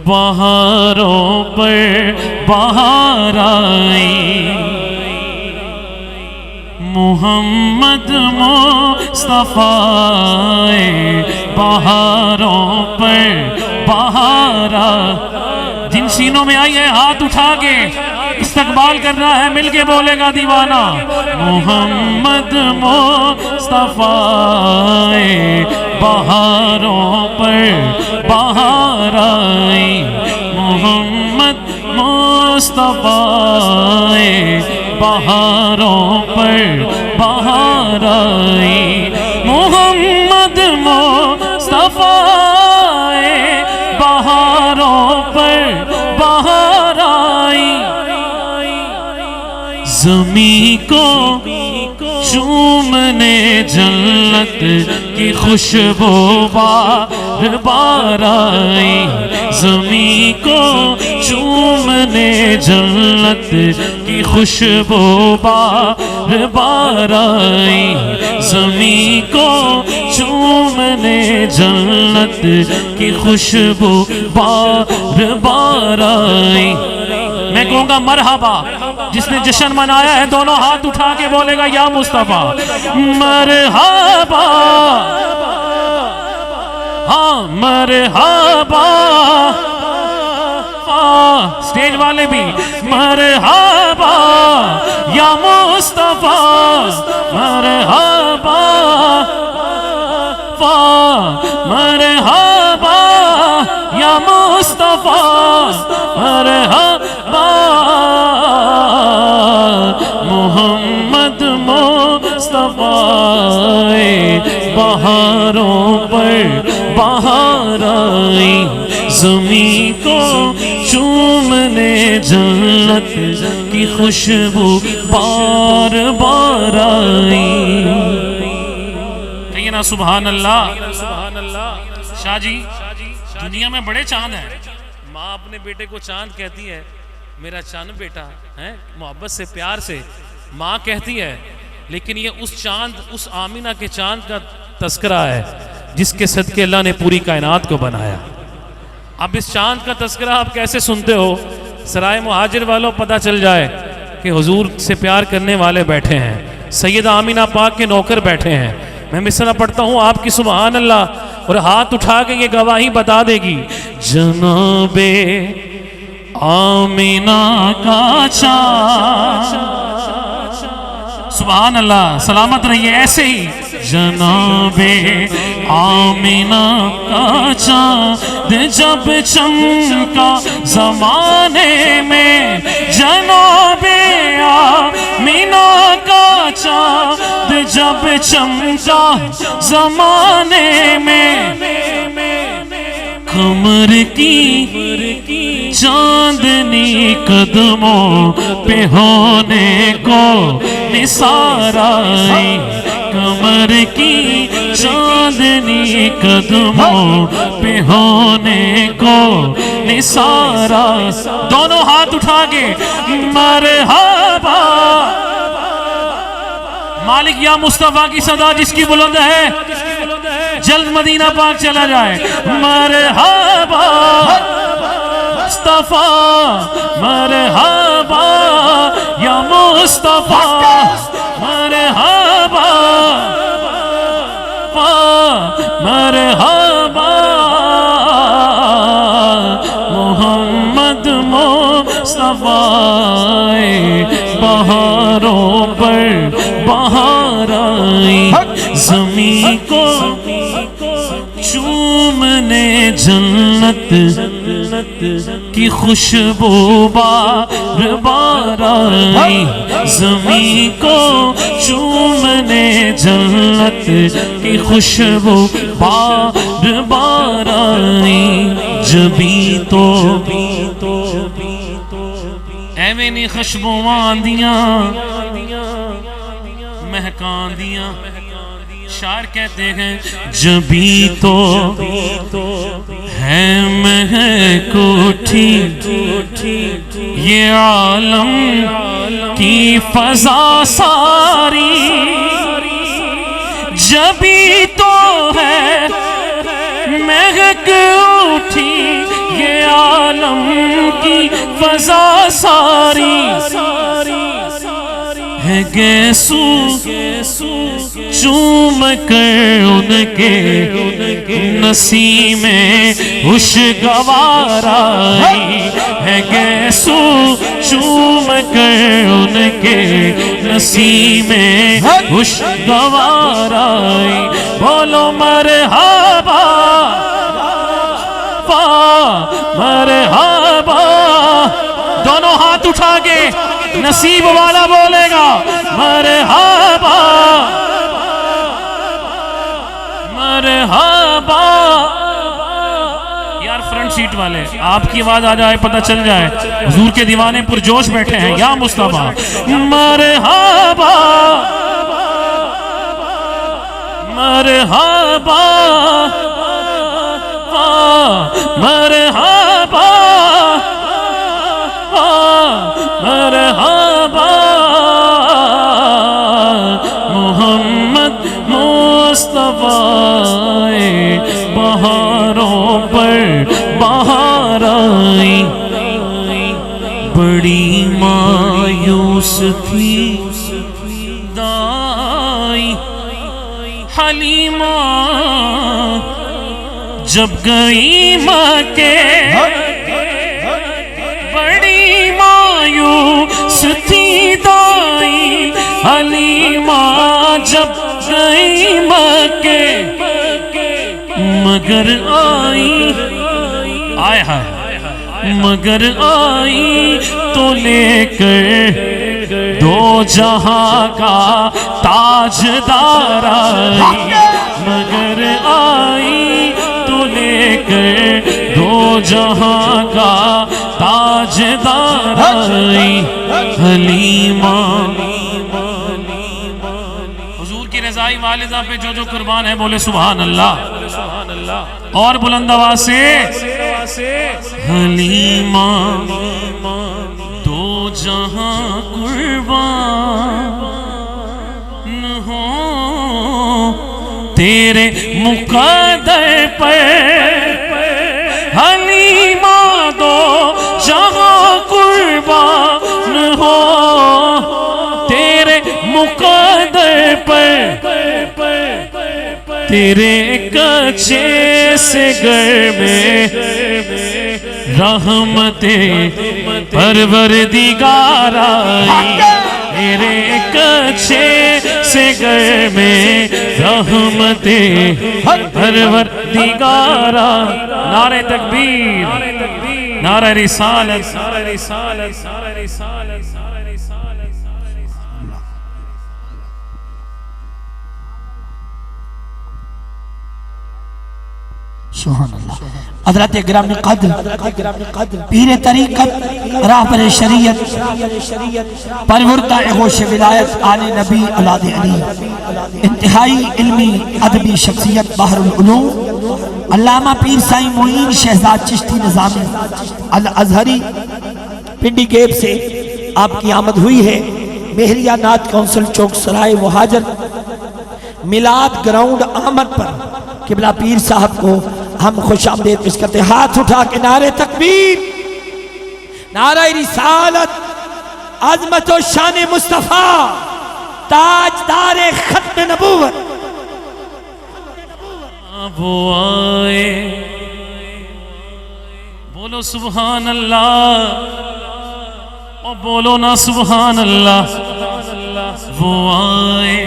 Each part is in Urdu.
بہاروں پر بہار آئی، محمد مصطفیٰ بہاروں پر بہار آئی۔ جن سینوں میں آئی ہے ہاتھ اٹھا کے استقبال کرنا ہے، مل کے بولے گا دیوانہ، محمد مصطفیٰ بہاروں پر بہار آئی، محمد مصطفیٰ بہاروں پر بہار آئی، محمد مصطفیٰ بہاروں پر بہار آئی۔ زمین کو چومنے جنت کی خوشبو بار بار آئی، زمین کو چومنے جنت کی خوشبو بار بار آئی، زمین کو چومنے جنت کی خوشبو بار بار آئی۔ میں کہوں گا مرحبا، جس نے جشن منایا ہے دونوں ہاتھ اٹھا کے بولے گا یا مصطفیٰ، مرحبا، ہاں مرحبا، سٹیج والے بھی مرحبا یا مصطفیٰ، مرحبا، مرحبا یا مصطفیٰ، مرحبا محمد مصطفیٰ بہاروں پر بہار آئی، زمین کو چومنے جنت کی خوشبو بار بار آئی۔ کہیے نا سبحان اللہ۔ شاہ جی، دنیا میں بڑے چاند ہیں، ماں اپنے بیٹے کو چاند کہتی ہے، میرا چاند بیٹا ہے، محبت سے پیار سے ماں کہتی ہے، لیکن یہ اس چاند، اس آمینہ کے چاند کا تذکرہ ہے جس کے صدقے اللہ نے پوری کائنات کو بنایا۔ اب اس چاند کا تذکرہ آپ کیسے سنتے ہو؟ سرائے مہاجر والوں پتہ چل جائے کہ حضور سے پیار کرنے والے بیٹھے ہیں، سیدہ آمینہ پاک کے نوکر بیٹھے ہیں۔ میں مصرع پڑھتا ہوں آپ کی سبحان اللہ، اور ہاتھ اٹھا کے یہ گواہی بتا دے گی، جناب آمینہ کا چاند، سبحان اللہ، سلامت رہیے ایسے ہی، جناب آمینہ کا چاند جب چمکا زمانے میں، جناب آمینہ کا چاند جب چمکا زمانے میں، قمر کی چاندنی قدموں پہ ہونے کو نثار آئی، قمر کی چاندنی قدموں پہ ہونے کو نثار آئی۔ دونوں ہاتھ اٹھا کے مرحبا، مالک یا مصطفیٰ کی صدا جس کی بلند ہے جلد مدینہ پاک چلا جائے، مرحبا مصطفیٰ، مرحبا یا مصطفیٰ، مرحبا، مرحبا محمد مصطفیٰ بہاروں پر بہار آئی، زمین کو چومنے جنت کی خوشبو بار بار آئی، زمین کو چومنے جنت کی خوشبو بار بار آئی، جبھی تو ایویں نہیں خوشبوواں دیاں مہکاں دیاں، شاعر کہتے ہیں جبھی تو ہے مہک اٹھی یہ عالم کی فضا ساری، جبھی تو ہے مہک اٹھی یہ عالم فضا ساری ہے گیسو چوم کر ان کے نسیم خوشگوار آئی ہے گیسو چوم کر ان کے نسیم خوشگوار آئی بولو مرحبا مرحبا دونوں ہاتھ اٹھا کے نصیب والا بولے گا مرحبا مرحبا یار فرنٹ سیٹ والے آپ کی آواز آ جائے پتہ چل جائے حضور کے دیوانے پرجوش بیٹھے ہیں یا مصطفیٰ مرحبا مرحبا مرحبا مرحبا محمد مصطفیٰ بہاروں پر بہار آئی بڑی مایوس تھی دائی حلیمہ جب گئی مکے بڑی مایوس تھی دائی حلیمہ جب گئی مکے مگر آئی آئے ہائے مگر آئی تو لے کر دو جہاں کا تاجدار آئی مگر آئی تو لے کر دو جہاں کا تاجدار آئی حلیمہ حضور کی رضائی والدہ پہ جو جو قربان ہے بولے سبحان اللہ اور بلند آواز سے حلیمہ دو جہاں قربان ہو تیرے مقدر پر حلیمہ دو جہاں قربان ہو تیرے مقدر پر تیرے کچھے سے گر میں رحمت پروردگار آئی تیرے کچھے سے گر میں رحمت پروردگار نعرہ تکبیر نعرہ رسالت سبحان اللہ حضرت گرام قدر پیر طریقت راہبر شریعت پروردہ ہوش ولایت آل نبی اولاد علی انتہائی علمی ادبی شخصیت بحر العلوم علامہ پیر سائیں معین شہزاد چشتی نظامی الازہری پنڈی گیب سے آپ کی آمد ہوئی ہے مہریہ نات کونسل چوک سرائے مہاجر میلاد گراؤنڈ آمد پر قبلہ پیر صاحب کو ہم خوش آمدید پیش کرتے ہاتھ اٹھا کے نعرہ تکبیر نعرہ رسالت عظمت و شان مصطفیٰ تاجدار ختم نبوت وہ آئے بولو سبحان اللہ اور بولو نا سبحان اللہ وہ آئے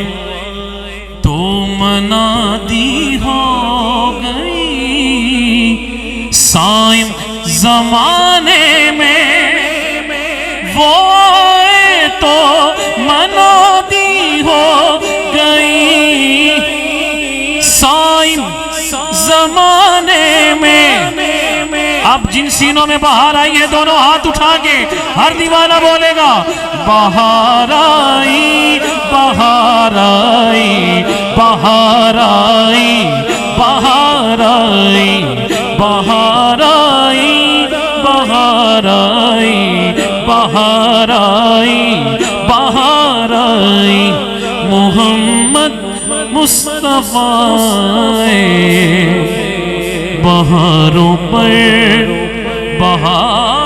تو منادی ہو گئی سائم زمانے میں وہ آئے تو منادی ہو گئی سائم زمانے میں اب جن سینوں میں بہار آئی ہے دونوں ہاتھ اٹھا کے ہر دیوانہ بولے گا بہار آئی بہار آئی بہار آئی بہار آئی بہار آئی بہار آئی بہار آئی بہار آئی محمد مصطفیٰ بہاروں پر بہار